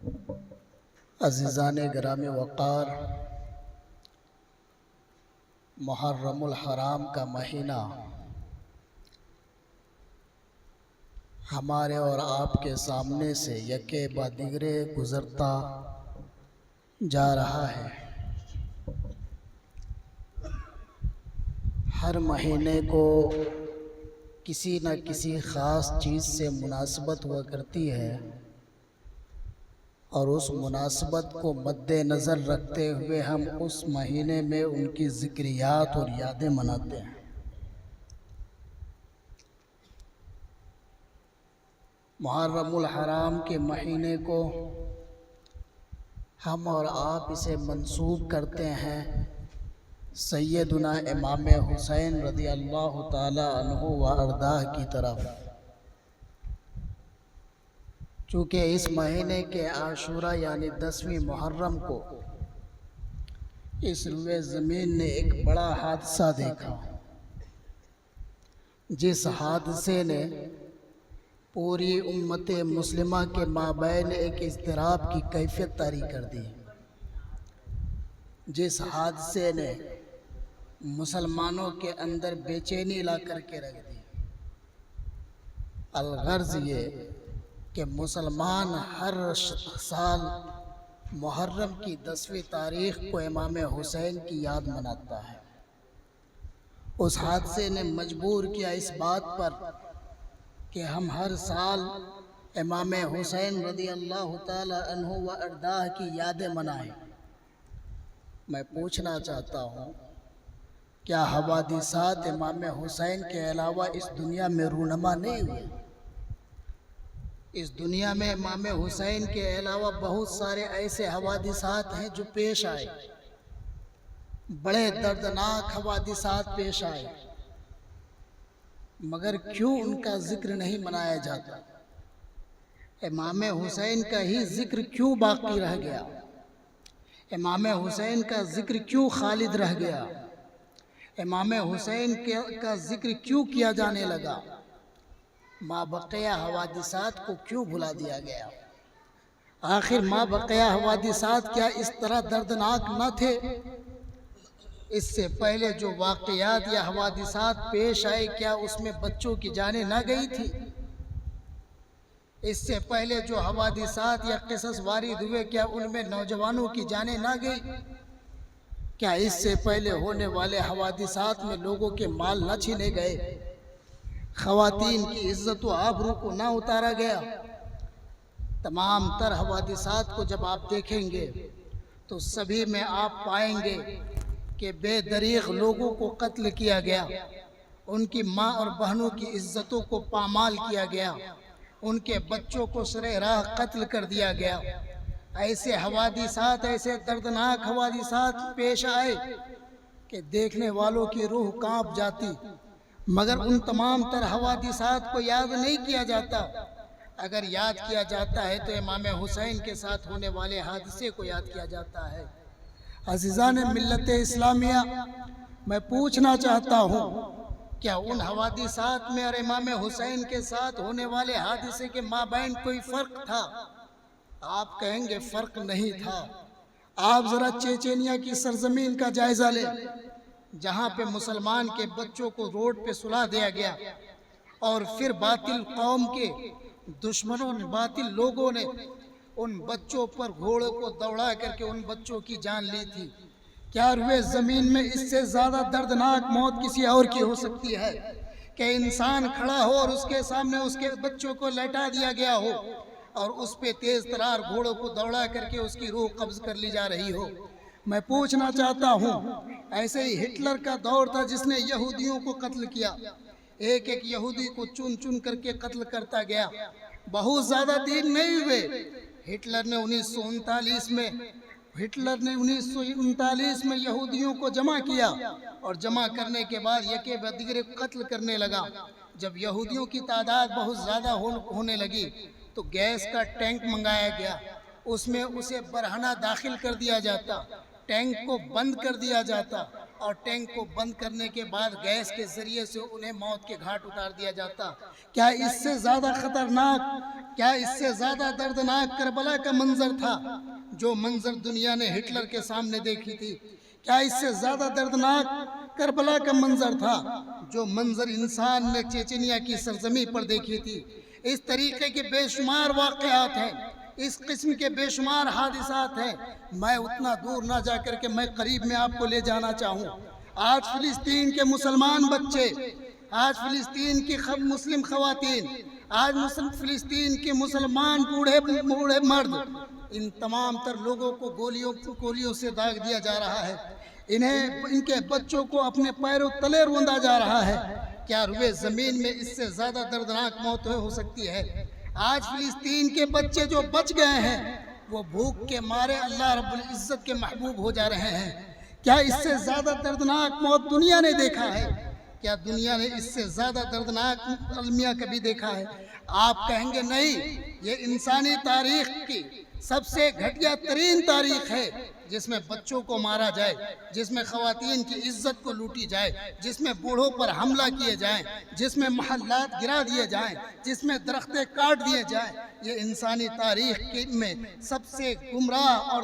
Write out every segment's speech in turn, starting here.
عزیزان گرامی وقار، محرم الحرام کا مہینہ ہمارے اور آپ کے سامنے سے یکے بعد دیگرے گزرتا جا رہا ہے۔ ہر مہینے کو کسی نہ کسی خاص چیز سے مناسبت ہوا کرتی ہے، اور اس مناسبت کو مد نظر رکھتے ہوئے ہم اس مہینے میں ان کی ذکریات اور یادیں مناتے ہیں۔ محرم الحرام کے مہینے کو ہم اور آپ اسے منسوب کرتے ہیں سیدنا امام حسین رضی اللہ تعالی عنہ و ارضاہ کی طرف، چونکہ اس مہینے کے عاشورہ یعنی 10ویں محرم کو اس روئے زمین نے ایک بڑا حادثہ دیکھا، جس حادثے نے پوری امت مسلمہ کے مابین ایک اضطراب کی کیفیت طاری کر دی، جس حادثے نے مسلمانوں کے اندر بے چینی لا کر کے رکھ دی۔ الغرض یہ کہ مسلمان ہر سال محرم کی 10ویں تاریخ کو امام حسین کی یاد مناتا ہے۔ اس حادثے نے مجبور کیا اس بات پر کہ ہم ہر سال امام حسین رضی اللہ تعالی عنہ و ارضاہ کی یادیں منائیں۔ میں پوچھنا چاہتا ہوں، کیا حوادثات امام حسین کے علاوہ اس دنیا میں رونما نہیں ہوئے؟ اس دنیا میں امام حسین کے علاوہ بہت سارے ایسے حوادثات ہیں جو پیش آئے، بڑے دردناک حوادثات پیش آئے، مگر کیوں ان کا ذکر نہیں منایا جاتا؟ امام حسین کا ہی ذکر کیوں باقی رہ گیا؟ امام حسین کا ذکر کیوں خالد رہ گیا؟ امام حسین کا ذکر کیوں کیا جانے لگا؟ ما بقیہ حوادثات کو کیوں بھلا دیا گیا؟ آخر ما بقیہ حوادثات کیا اس طرح دردناک نہ تھے؟ اس سے پہلے جو واقعات یا حوادثات پیش آئے، کیا اس میں بچوں کی جانیں نہ گئی تھی؟ اس سے پہلے جو حوادثات یا قصص وارد ہوئے، کیا ان میں نوجوانوں کی جانیں نہ گئی؟ کیا اس سے پہلے ہونے والے حوادثات میں لوگوں کے مال نہ چھینے گئے؟ خواتین کی عزت و آبرو کو نہ اتارا گیا؟ تمام تر حوادثات کو جب آپ دیکھیں گے تو سبھی میں آپ پائیں گے کہ بے دریغ لوگوں کو قتل کیا گیا، ان کی ماں اور بہنوں کی عزتوں کو پامال کیا گیا، ان کے بچوں کو سرِ راہ قتل کر دیا گیا۔ ایسے حوادثات، ایسے دردناک حوادثات پیش آئے کہ دیکھنے والوں کی روح کانپ جاتی، مگر ان تمام تر حوادثات کو یاد نہیں کیا جاتا۔ اگر یاد کیا جاتا ہے تو امام حسین کے ساتھ ہونے والے حادثے کو یاد کیا جاتا ہے۔ عزیزان ملت اسلامیہ، میں پوچھنا چاہتا ہوں، کیا ان حوادثات میں اور امام حسین کے ساتھ ہونے والے حادثے کے مابین کوئی فرق تھا؟ آپ کہیں گے فرق نہیں تھا۔ آپ ذرا چیچینیا کی سرزمین کا جائزہ لیں، جہاں پہ مسلمان کے بچوں کو روڈ پہ سلا دیا گیا، اور پھر باطل قوم کے دشمنوں نے، باطل لوگوں نے ان بچوں پر گھوڑوں کو دوڑا کر کے ان بچوں کی جان لی تھی۔ کیا روئے زمین میں اس سے زیادہ دردناک موت کسی اور کی ہو سکتی ہے کہ انسان کھڑا ہو اور اس کے سامنے اس کے بچوں کو لٹا دیا گیا ہو، اور اس پہ تیز ترار گھوڑوں کو دوڑا کر کے اس کی روح قبض کر لی جا رہی ہو؟ میں پوچھنا چاہتا ہوں، ایسے ہی ہٹلر کا دور تھا جس نے یہودیوں کو قتل کیا، ایک ایک یہودی کو چن چن کر کے قتل کرتا گیا۔ بہت زیادہ دن نہیں ہوئے، ہٹلر نے 1939 میں یہودیوں کو جمع کیا، اور جمع کرنے کے بعد یکے بعد دیگرے قتل کرنے لگا۔ جب یہودیوں کی تعداد بہت زیادہ ہونے لگی تو گیس کا ٹینک منگایا گیا، اس میں اسے برہنہ داخل کر دیا جاتا، ٹینک کو بند کر دیا جاتا، اور ٹینک کو بند کرنے کے بعد گیس کے ذریعے سے انہیں موت کے گھاٹ اتار دیا جاتا۔ کیا اس سے زیادہ خطرناک، کیا اس سے زیادہ دردناک کربلا کا منظر تھا جو منظر دنیا نے ہٹلر کے سامنے دیکھی تھی؟ کیا اس سے زیادہ دردناک کربلا کا منظر تھا جو منظر انسان نے چیچنیا کی سرزمین پر دیکھی تھی؟ اس طریقے کے بے شمار واقعات ہیں، اس قسم کے بے شمار حادثات ہیں۔ میں اتنا دور نہ جا کر کے میں قریب میں آپ کو لے جانا چاہوں۔ آج فلسطین کے مسلمان بچے، آج فلسطین کی مسلم خواتین، آج فلسطین کے مسلمان بوڑھے مرد، ان تمام تر لوگوں کو گولیوں سے داغ دیا جا رہا ہے۔ ان کے بچوں کو اپنے پیروں تلے روندا جا رہا ہے۔ کیا روئے زمین میں اس سے زیادہ دردناک موت ہو سکتی ہے؟ آج فلسطین کے بچے جو بچ گئے ہیں وہ بھوک کے مارے اللہ رب العزت کے محبوب ہو جا رہے ہیں۔ کیا اس سے زیادہ دردناک موت دنیا نے دیکھا ہے؟ کیا دنیا نے اس سے زیادہ دردناک المیہ کبھی دیکھا ہے؟ آپ کہیں گے نہیں، یہ انسانی تاریخ کی سب سے گھٹیا ترین تاریخ ہے، جس میں بچوں کو مارا جائے، جس میں خواتین کی عزت کو لوٹی جائے، جس میں بوڑھوں پر حملہ کیے جائیں، جس میں محلات گرا دیے جائیں، جس میں درختیں کاٹ دیے جائیں۔ یہ انسانی تاریخ میں سب سے گمراہ اور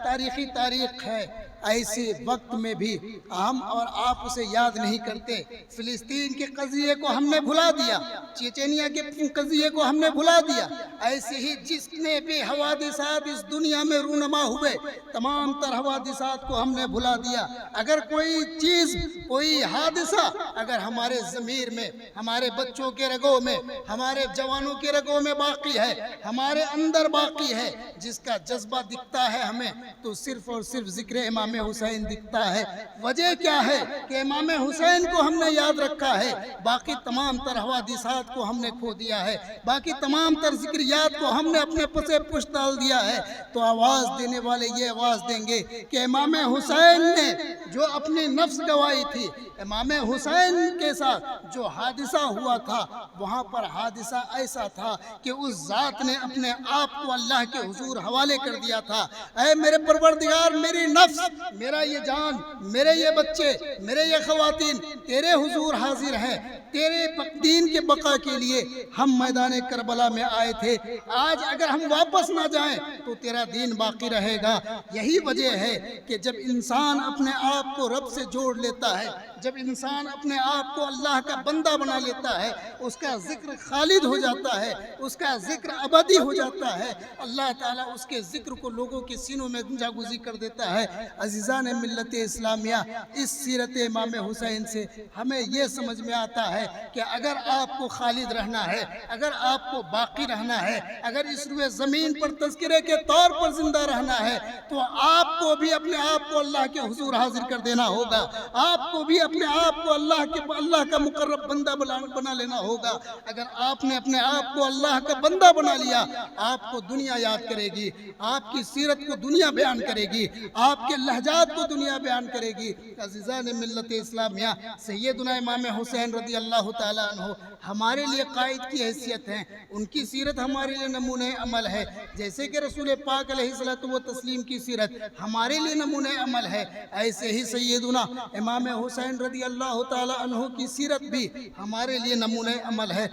تاریخی تاریخ ہے۔ ایسے وقت میں بھی ہم اور آپ اسے یاد نہیں کرتے۔ فلسطین کے قضیے کو ہم نے بھلا دیا، چیچنیا کے قضیے کو ہم نے بھلا دیا۔ ایسے ہی جس نے بھی حوادثات اس دنیا میں رونما ہوئے، تمام تر حوادثات کو ہم نے بھلا دیا۔ اگر کوئی چیز، کوئی حادثہ اگر ہمارے ضمیر میں، ہمارے بچوں کے رگوں میں، ہمارے جوانوں کے رگوں میں باقی ہے، ہمارے اندر باقی ہے، جس کا جذبہ دکھتا ہے ہمیں، تو صرف اور صرف ذکر امام حسین دکھتا ہے۔ وجہ کیا ہے کہ امام حسین کو ہم نے یاد رکھا ہے، باقی تمام تر حوادثات کو ہم نے کھو دیا ہے، باقی تمام تر ذکریات کو ہم نے اپنے پسے پشت ڈال دیا ہے۔ تو آواز دینے والے یہ آواز دیں گے کہ امام حسین نے جو اپنی نفس گوائی تھی، امام حسین کے ساتھ جو حادثہ ہوا تھا، وہاں پر حادثہ ایسا تھا کہ اس ذات نے اپنے آپ کو اللہ کے حضور حوالے کر دیا تھا۔ اے میرے پروردگار، میری نفس، میرا یہ جان، میرے یہ بچے، میرے یہ خواتین تیرے حضور حاضر ہیں، تیرے دین کے بقا کے لیے ہم میدان کربلا میں آئے تھے۔ آج اگر ہم واپس نہ جائیں تو تیرا دین باقی رہے گا۔ یہی وجہ ہے کہ جب انسان اپنے آپ کو رب سے جوڑ لیتا ہے، جب انسان اپنے آپ کو اللہ کا بندہ بنا لیتا ہے، اس کا ذکر خالد ہو جاتا ہے، اس کا ذکر ابدی ہو جاتا ہے۔ اللہ تعالیٰ اس کے ذکر کو لوگوں کے سینوں میں جاگزی کر دیتا ہے۔ عزیزان ملت اسلامیہ، اس سیرت امام حسین سے ہمیں یہ سمجھ میں آتا ہے کہ اگر آپ کو خالد رہنا ہے، اگر آپ کو باقی رہنا ہے، اگر اس روئے زمین پر تذکرے کے طور پر زندہ رہنا ہے، تو آپ کو بھی اپنے آپ کو اللہ کے حضور حاضر کر دینا ہوگا۔ آپ کو بھی اپنے آپ کو اللہ کا مقرب بندہ بنا لینا ہوگا۔ اگر آپ نے اپنے آپ کو اللہ کا بندہ بنا لیا، آپ کو دنیا یاد کرے گی، آپ کی سیرت کو دنیا بیان کرے گی، آپ کے لہجات کو دنیا بیان کرے گی۔ عزیزان ملت اسلامیہ، سیدنا امام حسین رضی اللہ تعالیٰ عنہ ہمارے لیے قائد کی حیثیت ہیں، ان کی سیرت ہمارے لیے نمونہ عمل ہے، جیسے کہ رسول پاک علیہ الصلوۃ والتسلیم کی سیرت ہمارے لیے نمونہ عمل ہے، ایسے ہی سیدنا امام حسین رضی اللہ تعالیٰ عنہ کی سیرت بھی ہمارے لیے نمونہ عمل ہے۔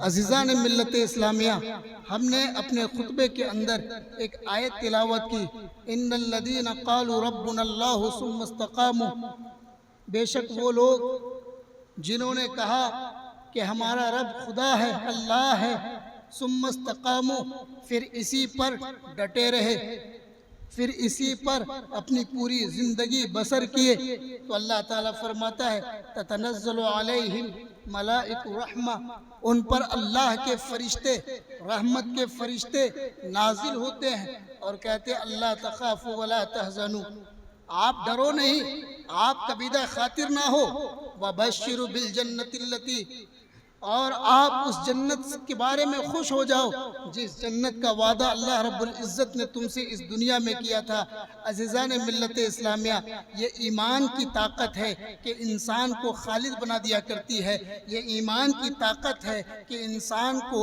عزیزان ملت اسلامیہ، ہم نے اپنے خطبے کے اندر ایک آیت تلاوت کی، ان الذین قالوا ربنا اللہ ثم استقاموا، بے شک وہ لوگ جنہوں نے کہا کہ ہمارا رب خدا ہے، اللہ ہے، ثم استقاموا، پھر اسی پر ڈٹے رہے، پھر اسی پر اپنی پوری زندگی بسر کیے، تو اللہ تعالیٰ فرماتا ہے تتنزل علیہم ملائک رحمہ، ان پر اللہ کے فرشتے، رحمت کے فرشتے نازل ہوتے ہیں اور کہتے ہیں اللہ تخافوا ولا تحزنوا، آپ ڈرو نہیں، آپ کبیدہ خاطر نہ ہو، وبشروا بالجنۃ التی اور آپ اس جنت کے بارے میں خوش ہو جاؤ جس جنت کا وعدہ اللہ رب العزت نے تم سے اس دنیا میں کیا تھا۔ عزیزان ملت اسلامیہ، یہ ایمان کی طاقت ہے کہ انسان کو خالد بنا دیا کرتی ہے، یہ ایمان کی طاقت ہے کہ انسان کو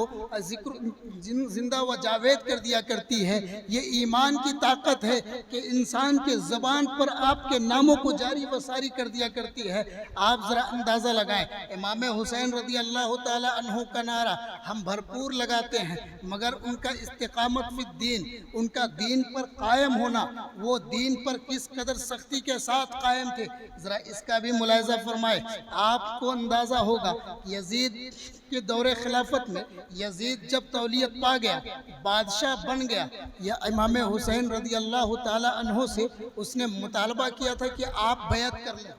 زندہ و جاوید کر دیا کرتی ہے، یہ ایمان کی طاقت ہے کہ انسان کے زبان پر آپ کے ناموں کو جاری و ساری کر دیا کرتی ہے۔ آپ ذرا اندازہ لگائیں، امام حسین رضی اللہ تعالیٰ عنہ کا نعرہ ہم بھرپور لگاتے ہیں، مگر ان کا استقامت فی الدین، ان کا دین پر قائم ہونا، وہ دین پر کس قدر سختی کے ساتھ قائم تھے، ذرا اس کا بھی ملاحظہ فرمائے۔ آپ کو اندازہ ہوگا یزید کے دور خلافت میں یزید جب تولیت پا گیا، بادشاہ بن گیا، یا امام حسین رضی اللہ تعالیٰ عنہ سے اس نے مطالبہ کیا تھا کہ آپ بیعت کر لیں،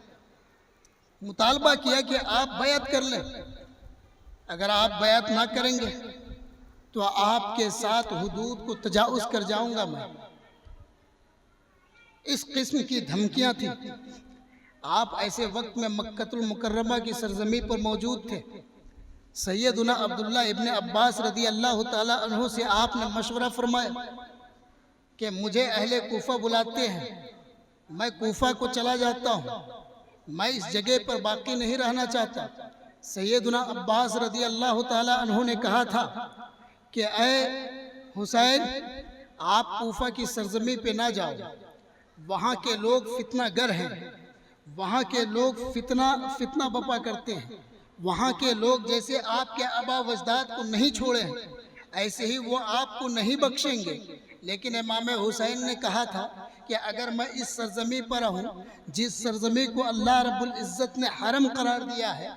مطالبہ کیا کہ آپ بیعت کر لیں، اگر آپ بیعت نہ کریں گے تو آپ کے ساتھ حدود کو تجاوز کر جاؤں گا میں۔ اس قسم کی دھمکیاں تھیں۔ آپ ایسے وقت میں مکہ المکرمہ کی سرزمین پر موجود تھے۔ سیدنا عبداللہ ابن عباس رضی اللہ تعالیٰ عنہ سے آپ نے مشورہ فرمایا کہ مجھے اہل کوفہ بلاتے ہیں، میں کوفہ کو چلا جاتا ہوں، میں اس جگہ پر باقی نہیں رہنا چاہتا۔ سیدنا عباس رضی اللہ تعالیٰ عنہ نے کہا تھا کہ اے حسین، آپ کوفہ کی سرزمین پہ نہ جاؤ، وہاں کے لوگ فتنہ گر ہیں، وہاں کے لوگ فتنہ بپا کرتے ہیں، وہاں کے لوگ جیسے آپ کے آبا و اجداد کو نہیں چھوڑے ہیں ایسے ہی وہ آپ کو نہیں بخشیں گے۔ لیکن امام حسین نے کہا تھا کہ اگر میں اس سرزمین پر رہوں جس سرزمین کو اللہ رب العزت نے حرم قرار دیا ہے،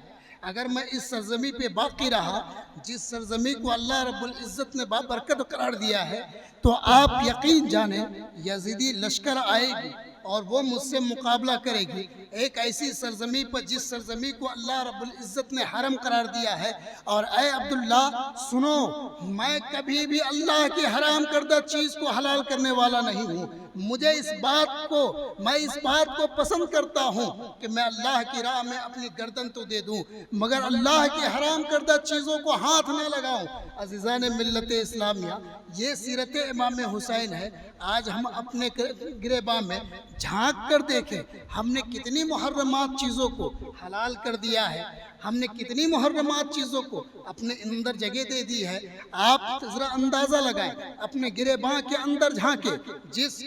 اگر میں اس سرزمین پہ باقی رہا جس سرزمین کو اللہ رب العزت نے بابرکت قرار دیا ہے، تو آپ یقین جانیں یزیدی لشکر آئے گی اور وہ مجھ سے مقابلہ کرے گی ایک ایسی سرزمین پر جس سرزمین کو اللہ رب العزت نے حرم قرار دیا ہے۔ اور اے عبداللہ سنو، میں کبھی بھی اللہ کی حرام کردہ چیز کو حلال کرنے والا نہیں ہوں۔ مجھے اس بات کو پسند کرتا ہوں کہ میں اللہ کی راہ میں اپنی گردن تو دے دوں، مگر اللہ کی حرام کردہ چیزوں کو ہاتھ نہ لگاؤں۔ عزیزان ملت اسلامیہ، یہ سیرت امام حسین ہے۔ آج ہم اپنے گریباں میں جھانک کر دیکھیں، ہم نے کتنی محرمات چیزوں کو حلال کر دیا ہے، ہم نے کتنی محرمات چیزوں کو اپنے اندر جگہ دے دی ہے۔ آپ ذرا اندازہ لگائیں، اپنے گریباں کے اندر جھانکیں، جس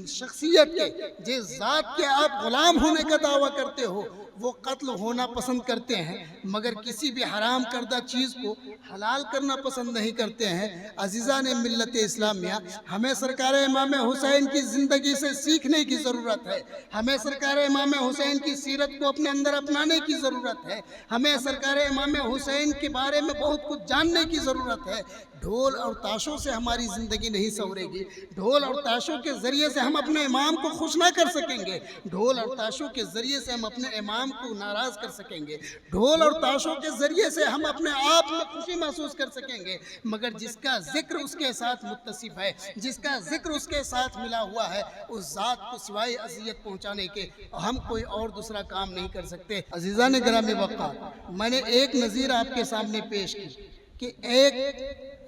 شخصیت کے، جس ذات کے آپ غلام ہونے کا دعویٰ کرتے ہو، وہ قتل ہونا پسند کرتے ہیں، مگر کسی بھی حرام کردہ چیز کو حلال کرنا پسند نہیں کرتے ہیں۔ عزیزان ملت اسلامیہ، ہمیں سرکار امام حسین کی زندگی سے سیکھنے کی ضرورت ہے، ہمیں سرکار امام حسین کی سیرت کو اپنے اندر اپنانے کی ضرورت ہے، ہمیں سرکار امام حسین کے بارے میں بہت کچھ جاننے کی ضرورت ہے۔ ڈھول اور تاشوں سے ہماری زندگی نہیں سنورے گی، ڈھول اور تاشوں کے ذریعے سے ہم اپنے امام کو خوش نہ کر سکیں گے، ڈھول اور تاشوں کے ذریعے سے ہم اپنے امام کو ناراض کر سکیں گے، ڈھول اور تاشوں کے ذریعے سے ہم اپنے آپ میں خوشی محسوس کر سکیں گے، مگر جس کا ذکر اس کے ساتھ متصف ہے، جس کا ذکر اس کے ساتھ ملا ہوا ہے، اس ذات کو سوائے اذیت پہنچانے کے ہم کوئی اور دوسرا کام نہیں کر سکتے۔ عزیزان گرامی وقار، میں نے ایک نظیر آپ کے سامنے پیش کی کہ ایک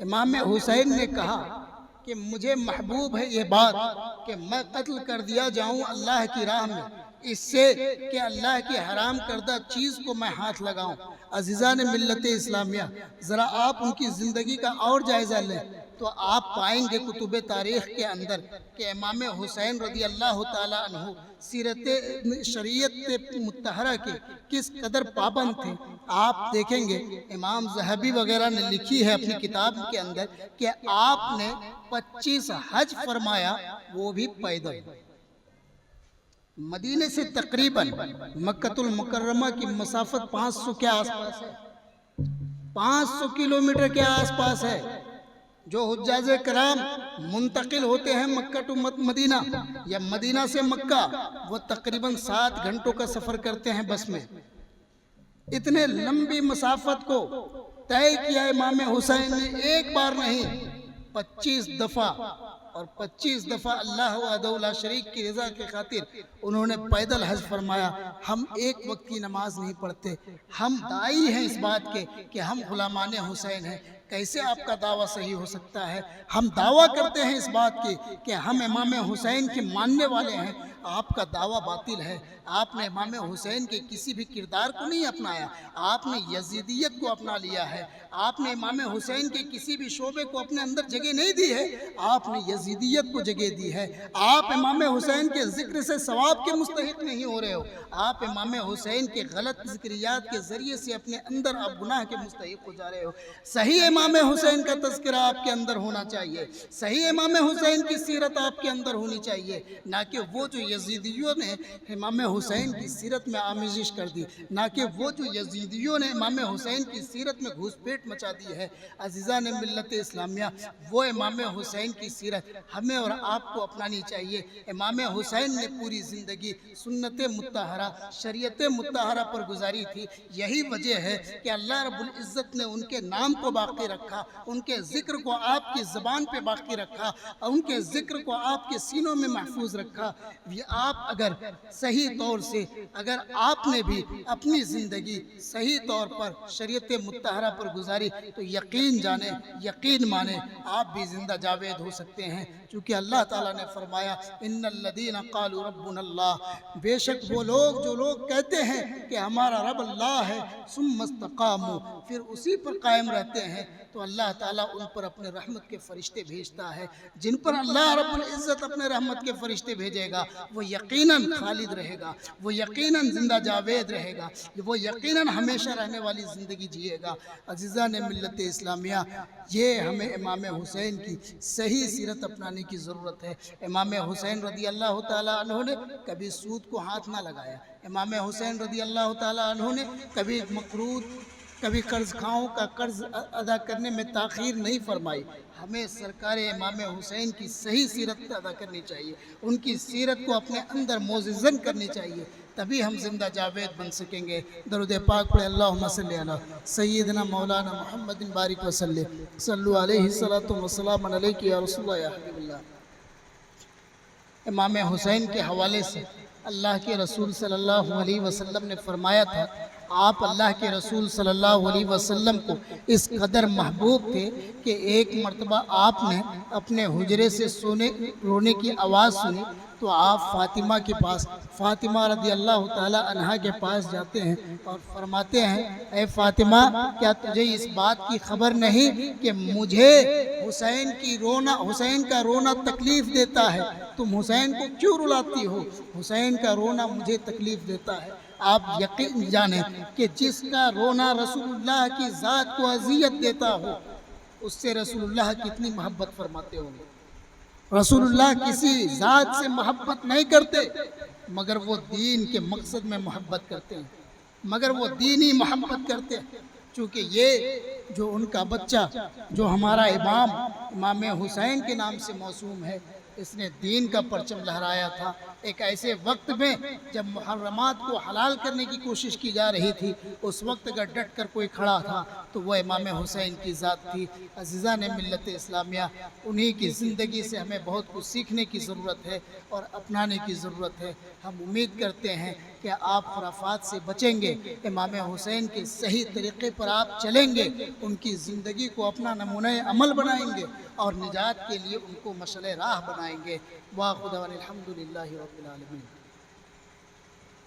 امام حسین نے کہا کہ مجھے محبوب ہے یہ بات کہ میں قتل کر دیا جاؤں اللہ کی راہ میں، اس سے کہ اللہ کی حرام کردہ چیز کو میں ہاتھ لگاؤں۔ عزیزان ملت اسلامیہ، ذرا آپ ان کی زندگی کا اور جائزہ لیں تو آپ پائیں گے کتب تاریخ کے اندر کہ امام حسین رضی اللہ تعالیٰ عنہ سیرت شریعت مطہرہ کے کس قدر پابند تھے۔ آپ دیکھیں گے امام ذہبی وغیرہ نے لکھی ہے اپنی کتاب کے اندر کہ آپ نے 25 حج فرمایا، وہ بھی پیدل۔ مدینے سے تقریباً مکہ المکرمہ کی مسافت 500 کے آس پاس ہے، 500 کلومیٹر کے آس پاس ہے۔ جو حجاج کرام منتقل ہوتے ہیں مکہ ٹو مدینہ یا مدینہ سے مکہ، وہ تقریباً 7 گھنٹوں کا سفر کرتے ہیں بس میں۔ اتنے لمبی مسافت کو طے کیا امام حسین نے ایک بار نہیں 25 دفعہ اور 25 دفعہ اللہ وحدہ لا شریک کی رضا کی خاطر انہوں نے پیدل حج فرمایا۔ ہم ایک وقت کی نماز نہیں پڑھتے، ہم داعی ہیں اس بات کے کہ ہم غلامان حسین ہیں۔ کیسے آپ کا دعویٰ صحیح ہو سکتا ہے؟ ہم دعویٰ کرتے ہیں اس بات کی کہ ہم امام حسین کے ماننے والے ہیں، آپ کا دعویٰ باطل ہے۔ آپ نے امام حسین کے کسی بھی کردار کو نہیں اپنایا، آپ نے یزیدیت کو اپنا لیا ہے۔ آپ نے امام حسین کے کسی بھی شعبے کو اپنے اندر جگہ نہیں دی ہے، آپ نے یزیدیت کو جگہ دی ہے۔ آپ امام حسین کے ذکر سے ثواب کے مستحق نہیں ہو رہے ہو، آپ امام حسین کے غلط ذکریات کے ذریعے سے اپنے اندر آپ گناہ کے مستحق ہو جا رہے ہو۔ صحیح امام حسین کا تذکرہ آپ کے اندر ہونا چاہیے، صحیح امام حسین کی سیرت آپ کے اندر ہونی چاہیے، نہ کہ وہ جو یزیدیوں نے امام حسین کی سیرت میں آمیزش کر دی، نہ کہ وہ جو یزیدیوں نے امام حسین کی سیرت میں گھوس پیٹ مچا دی ہے۔ عزیزان ملت اسلامیہ، وہ امام حسین کی سیرت ہمیں اور آپ کو اپنانی چاہیے۔ امام حسین نے پوری زندگی سنت مطہرہ، شریعت مطہرہ پر گزاری تھی۔ یہی وجہ ہے کہ اللہ رب العزت نے ان کے نام کو باقی رکھا، ان کے ذکر کو آپ کی زبان پہ باقی رکھا، ان کے ذکر کو آپ کے سینوں میں محفوظ رکھا۔ آپ اگر صحیح طور سے اگر آپ نے بھی اپنی زندگی صحیح طور پر شریعت مطہرہ پر گزاری تو یقین جانیں، یقین مانیں، آپ بھی زندہ جاوید ہو سکتے ہیں، چونکہ اللہ تعالیٰ نے فرمایا ان الذین قالوا ربنا اللہ، بے شک وہ لوگ جو لوگ کہتے ہیں کہ ہمارا رب اللہ ہے، ثم استقاموا، پھر اسی پر قائم رہتے ہیں، تو اللہ تعالیٰ ان پر اپنے رحمت کے فرشتے بھیجتا ہے۔ جن پر اللہ رب العزت اپنے رحمت کے فرشتے بھیجے گا وہ یقیناً خالد رہے گا، وہ یقیناً زندہ جاوید رہے گا، وہ یقیناً ہمیشہ رہنے والی زندگی جیے گا۔ عزیزان ملت اسلامیہ، یہ ہمیں امام حسین کی صحیح سیرت اپنانے کی ضرورت ہے۔ امام حسین رضی اللہ تعالیٰ عنہ نے کبھی سود کو ہاتھ نہ لگایا، امام حسین رضی اللہ تعالیٰ عنہ نے کبھی مقروض، کبھی قرض خواہوں کا قرض ادا کرنے میں تاخیر نہیں فرمائی۔ ہمیں سرکار امام حسین کی صحیح سیرت ادا کرنی چاہیے، ان کی سیرت کو اپنے اندر معززن کرنی چاہیے، تبھی ہم زندہ جاوید بن سکیں گے۔ درود پاک پڑھے، اللہم صلی علی سیدنا مولانا محمد بارک وسلم، صلو علیہ الصلاۃ والسلام علیک یا رسول اللہ یا حبیب اللہ۔ امام حسین کے حوالے سے اللہ کے رسول صلی اللہ علیہ وسلم نے فرمایا تھا، آپ اللہ کے رسول صلی اللہ علیہ وسلم کو اس قدر محبوب تھے کہ ایک مرتبہ آپ نے اپنے حجرے سے رونے کی آواز سنی تو آپ فاطمہ کے پاس، فاطمہ رضی اللہ تعالی عنہا کے پاس جاتے ہیں اور فرماتے ہیں، اے فاطمہ، کیا تجھے اس بات کی خبر نہیں کہ مجھے حسین کا رونا تکلیف دیتا ہے؟ تم حسین کو کیوں رلاتی ہو؟ حسین کا رونا مجھے تکلیف دیتا ہے۔ آپ یقین جانیں کہ جس کا رونا رسول اللہ کی ذات کو اذیت دیتا ہو، اس سے رسول اللہ کتنی محبت فرماتے ہوں گے۔ رسول اللہ کسی ذات سے محبت نہیں کرتے، مگر وہ دین کے مقصد میں محبت کرتے ہیں، مگر وہ دینی محبت کرتے ہیں، چونکہ یہ جو ان کا بچہ جو ہمارا امام حسین کے نام سے موسوم ہے، اس نے دین کا پرچم لہرایا تھا۔ ایک ایسے وقت میں جب محرمات کو حلال کرنے کی کوشش کی جا رہی تھی، اس وقت اگر ڈٹ کر کوئی کھڑا تھا تو وہ امام حسین کی ذات تھی۔ عزیزان ملت اسلامیہ، انہی کی زندگی سے ہمیں بہت کچھ سیکھنے کی ضرورت ہے اور اپنانے کی ضرورت ہے۔ ہم امید کرتے ہیں کہ آپ خرافات سے بچیں گے، امام حسین کے صحیح طریقے پر آپ چلیں گے، ان کی زندگی کو اپنا نمونہ عمل بنائیں گے اور نجات کے لیے ان کو مشعل راہ بنائیں گے۔ وآخر دعوانا الحمدللہ رب العالمین۔